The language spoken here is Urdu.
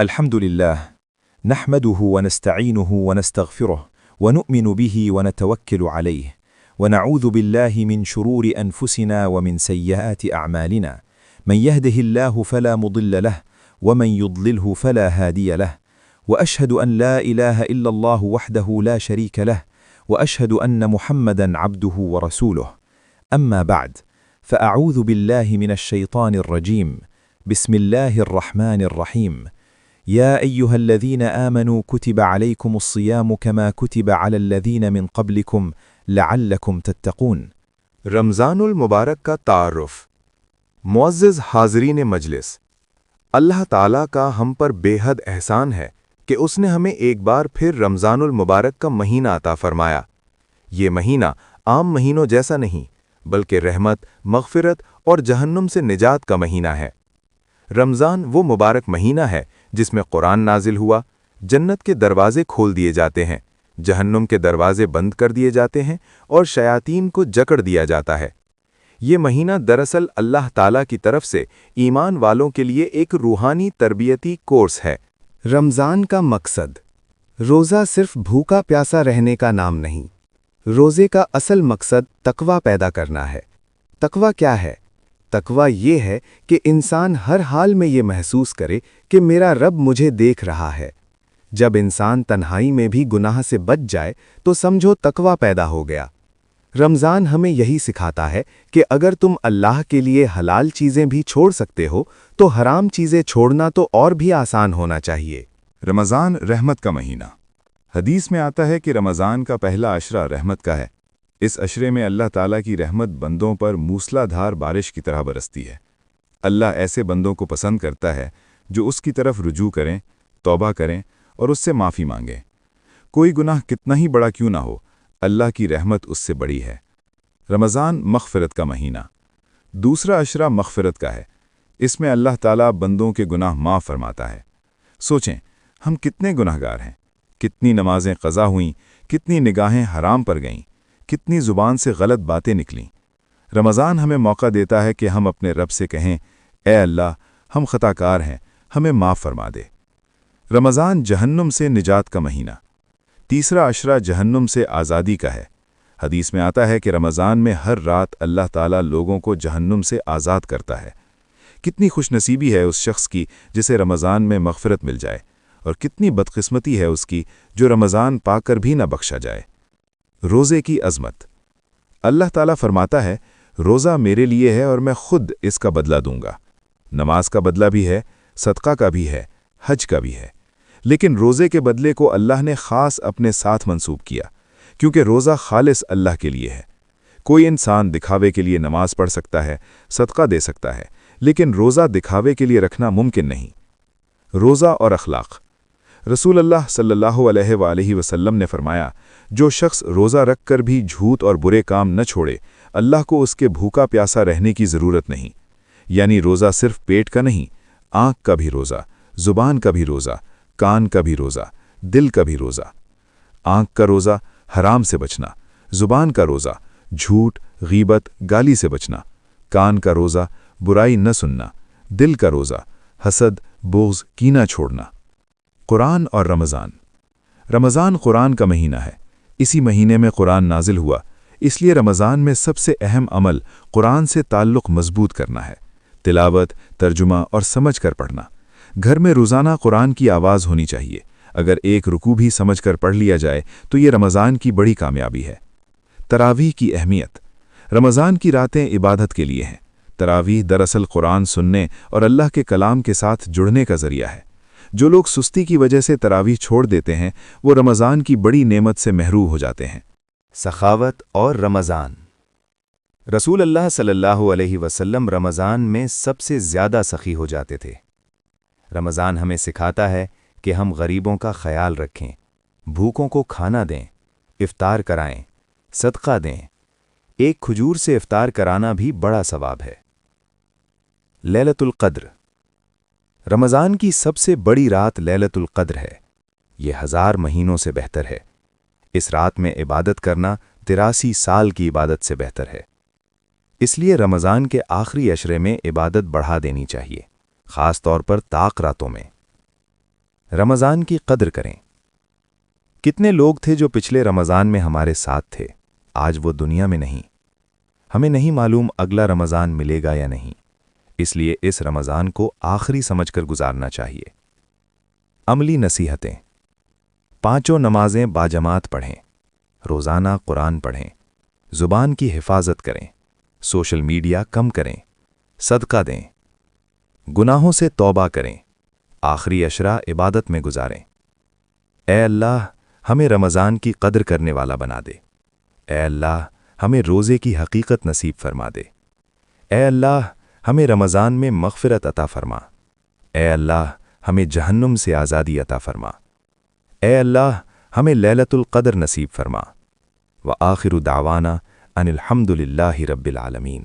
الحمد لله نحمده ونستعينه ونستغفره ونؤمن به ونتوكل عليه ونعوذ بالله من شرور أنفسنا ومن سيئات أعمالنا من يهده الله فلا مضل له ومن يضلله فلا هادي له وأشهد أن لا إله إلا الله وحده لا شريك له وأشهد أن محمدًا عبده ورسوله أما بعد فأعوذ بالله من الشيطان الرجيم بسم الله الرحمن الرحيم يا أيها الذين آمنوا كتب عليكم الصيام كما كتب على الذين من قبلكم لعلكم تتقون رمضان المبارک کا تعارف۔ معزز حاضرین مجلس، اللہ تعالیٰ کا ہم پر بے حد احسان ہے کہ اس نے ہمیں ایک بار پھر رمضان المبارک کا مہینہ عطا فرمایا۔ یہ مہینہ عام مہینوں جیسا نہیں بلکہ رحمت، مغفرت اور جہنم سے نجات کا مہینہ ہے۔ رمضان وہ مبارک مہینہ ہے جس میں قرآن نازل ہوا، جنت کے دروازے کھول دیے جاتے ہیں، جہنم کے دروازے بند کر دیے جاتے ہیں اور شیاطین کو جکڑ دیا جاتا ہے۔ یہ مہینہ دراصل اللہ تعالیٰ کی طرف سے ایمان والوں کے لیے ایک روحانی تربیتی کورس ہے۔ رمضان کا مقصد روزہ صرف بھوکا پیاسا رہنے کا نام نہیں۔ روزے کا اصل مقصد تقوی پیدا کرنا ہے۔ تقوی کیا ہے؟ تقوی یہ ہے کہ انسان ہر حال میں یہ محسوس کرے کہ میرا رب مجھے دیکھ رہا ہے۔ جب انسان تنہائی میں بھی گناہ سے بچ جائے تو سمجھو تقوی پیدا ہو گیا۔ رمضان ہمیں یہی سکھاتا ہے کہ اگر تم اللہ کے لیے حلال چیزیں بھی چھوڑ سکتے ہو تو حرام چیزیں چھوڑنا تو اور بھی آسان ہونا چاہیے۔ رمضان رحمت کا مہینہ۔ حدیث میں آتا ہے کہ رمضان کا پہلا عشرہ رحمت کا ہے۔ اس عشرے میں اللہ تعالیٰ کی رحمت بندوں پر موسلا دھار بارش کی طرح برستی ہے۔ اللہ ایسے بندوں کو پسند کرتا ہے جو اس کی طرف رجوع کریں، توبہ کریں اور اس سے معافی مانگیں۔ کوئی گناہ کتنا ہی بڑا کیوں نہ ہو، اللہ کی رحمت اس سے بڑی ہے۔ رمضان مغفرت کا مہینہ۔ دوسرا عشرہ مغفرت کا ہے۔ اس میں اللہ تعالیٰ بندوں کے گناہ معاف فرماتا ہے۔ سوچیں، ہم کتنے گناہ گار ہیں، کتنی نمازیں قضا ہوئیں، کتنی نگاہیں حرام پر گئیں، کتنی زبان سے غلط باتیں نکلیں۔ رمضان ہمیں موقع دیتا ہے کہ ہم اپنے رب سے کہیں، اے اللہ، ہم خطا کار ہیں، ہمیں معاف فرما دے۔ رمضان جہنم سے نجات کا مہینہ۔ تیسرا عشرہ جہنم سے آزادی کا ہے۔ حدیث میں آتا ہے کہ رمضان میں ہر رات اللہ تعالیٰ لوگوں کو جہنم سے آزاد کرتا ہے۔ کتنی خوش نصیبی ہے اس شخص کی جسے رمضان میں مغفرت مل جائے، اور کتنی بدقسمتی ہے اس کی جو رمضان پا کر بھی نہ بخشا جائے۔ روزے کی عظمت۔ اللہ تعالیٰ فرماتا ہے، روزہ میرے لیے ہے اور میں خود اس کا بدلہ دوں گا۔ نماز کا بدلہ بھی ہے، صدقہ کا بھی ہے، حج کا بھی ہے، لیکن روزے کے بدلے کو اللہ نے خاص اپنے ساتھ منسوب کیا، کیونکہ روزہ خالص اللہ کے لیے ہے۔ کوئی انسان دکھاوے کے لیے نماز پڑھ سکتا ہے، صدقہ دے سکتا ہے، لیکن روزہ دکھاوے کے لیے رکھنا ممکن نہیں۔ روزہ اور اخلاق۔ رسول اللہ صلی اللہ علیہ وآلہ وسلم نے فرمایا، جو شخص روزہ رکھ کر بھی جھوٹ اور برے کام نہ چھوڑے، اللہ کو اس کے بھوکا پیاسا رہنے کی ضرورت نہیں۔ یعنی روزہ صرف پیٹ کا نہیں، آنکھ کا بھی روزہ، زبان کا بھی روزہ، کان کا بھی روزہ، دل کا بھی روزہ۔ آنکھ کا روزہ حرام سے بچنا، زبان کا روزہ جھوٹ، غیبت، گالی سے بچنا، کان کا روزہ برائی نہ سننا، دل کا روزہ حسد، بغض، کینہ چھوڑنا۔ قرآن اور رمضان۔ رمضان قرآن کا مہینہ ہے۔ اسی مہینے میں قرآن نازل ہوا، اس لیے رمضان میں سب سے اہم عمل قرآن سے تعلق مضبوط کرنا ہے۔ تلاوت، ترجمہ اور سمجھ کر پڑھنا۔ گھر میں روزانہ قرآن کی آواز ہونی چاہیے۔ اگر ایک رکوع بھی سمجھ کر پڑھ لیا جائے تو یہ رمضان کی بڑی کامیابی ہے۔ تراویح کی اہمیت۔ رمضان کی راتیں عبادت کے لیے ہیں۔ تراویح دراصل قرآن سننے اور اللہ کے کلام کے ساتھ جڑنے کا ذریعہ ہے۔ جو لوگ سستی کی وجہ سے تراویح چھوڑ دیتے ہیں وہ رمضان کی بڑی نعمت سے محروم ہو جاتے ہیں۔ سخاوت اور رمضان۔ رسول اللہ صلی اللہ علیہ وسلم رمضان میں سب سے زیادہ سخی ہو جاتے تھے۔ رمضان ہمیں سکھاتا ہے کہ ہم غریبوں کا خیال رکھیں، بھوکوں کو کھانا دیں، افطار کرائیں، صدقہ دیں۔ ایک کھجور سے افطار کرانا بھی بڑا ثواب ہے۔ لیلۃ القدر۔ رمضان کی سب سے بڑی رات لیلۃ القدر ہے۔ یہ 1000 مہینوں سے بہتر ہے۔ اس رات میں عبادت کرنا 83 سال کی عبادت سے بہتر ہے۔ اس لیے رمضان کے آخری عشرے میں عبادت بڑھا دینی چاہیے، خاص طور پر طاق راتوں میں۔ رمضان کی قدر کریں۔ کتنے لوگ تھے جو پچھلے رمضان میں ہمارے ساتھ تھے، آج وہ دنیا میں نہیں۔ ہمیں نہیں معلوم اگلا رمضان ملے گا یا نہیں، اس لیے اس رمضان کو آخری سمجھ کر گزارنا چاہیے۔ عملی نصیحتیں: 5 نمازیں باجماعت پڑھیں، روزانہ قرآن پڑھیں، زبان کی حفاظت کریں، سوشل میڈیا کم کریں، صدقہ دیں، گناہوں سے توبہ کریں، آخری عشرہ عبادت میں گزاریں۔ اے اللہ، ہمیں رمضان کی قدر کرنے والا بنا دے۔ اے اللہ، ہمیں روزے کی حقیقت نصیب فرما دے۔ اے اللہ، ہمیں رمضان میں مغفرت عطا فرما۔ اے اللہ، ہمیں جہنم سے آزادی عطا فرما۔ اے اللہ، ہمیں لیلۃ القدر نصیب فرما۔ وآخر دعوانا ان الحمد للہ رب العالمین۔